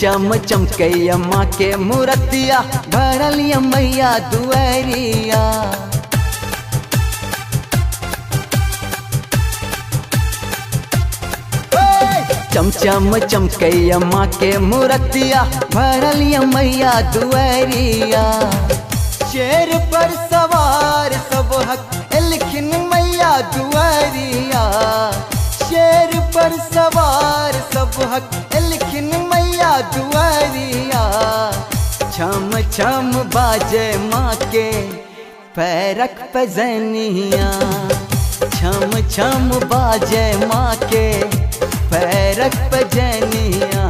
चम चमकैया माँ के मूर्तिया भरलिया मैया दुआरिया। चम चम चमकैया माँ के मूर्तिया भरलिया मैया दुआरिया। शेर पर सवार सब हक लिखिन मैया दुआरिया। शेर पर सवार सब हक लिखिन मैया दुआरिया। छम छम बाजे माँ के पैरक पजनिया। छम छम बाजे माँ के पैरक पजनिया।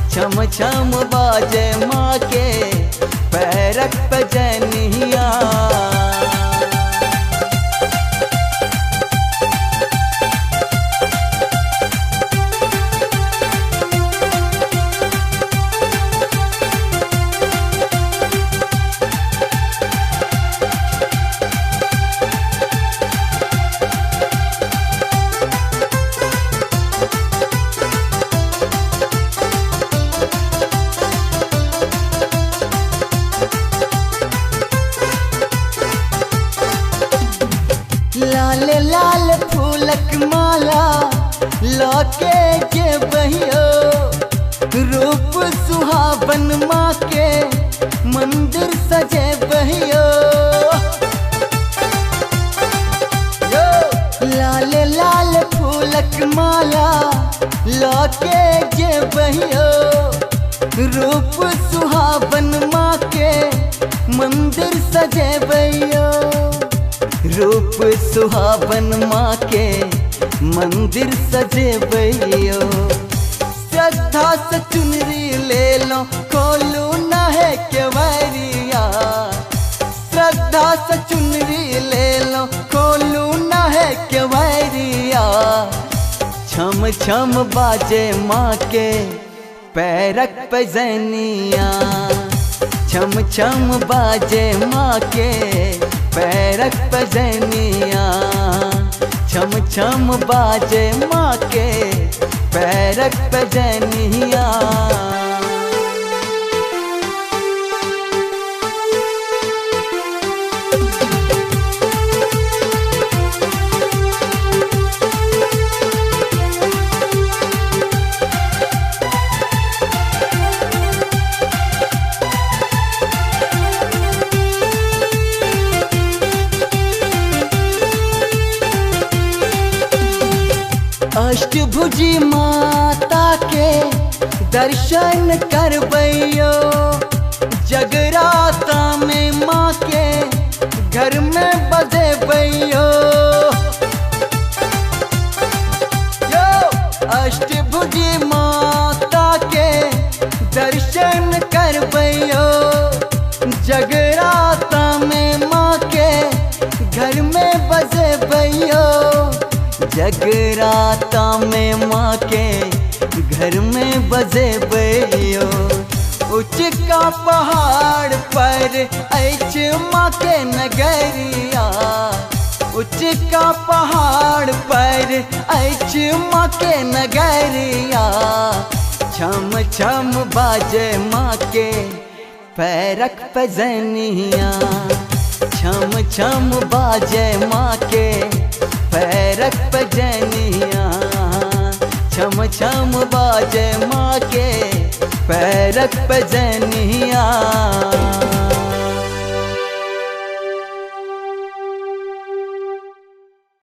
छम छम बाजे माँ के पैरक पजनिया। लाल लाल फूलक माला लौके के बहियो। रूप सुहावन माँ के मंदिर सजे बहियो। लाल लाल फूलक माला लौके के बहियो। रूप सुहावन माँ के मंदिर सजे बहियो। रूप सुहावन माँ के मंदिर सजे बइयो। श्रद्धा से चुनरी ले लो खोलू न है केवरिया। श्रद्धा से चुनरी ले लो खोलू न है केवरिया। छम छम बाजे माँ के पैरक पजनिया। छम छम बाजे माँ के पैरक पजनिया। छम छम बाजे माँ के पैरक पजनिया। अष्टभुजी माता के दर्शन करबैयो। जगराता में माँ के घर में बजेबैयो। अष्टभुजी माता के दर्शन करबैयो। जगराता में माँ के घर में बजेबैयो। जगराता में माँ के घर में बजे बइयो। उचका पहाड़ पर ऐच माँ के नगरिया। उचका पहाड़ पर ऐच माँ के नगरिया। छम छम बाजे माँ के पैरक पजनिया। छम छम बाजे माँ के पैरक पजनिया। छम छम बाजे माँ के पैरक पजनिया।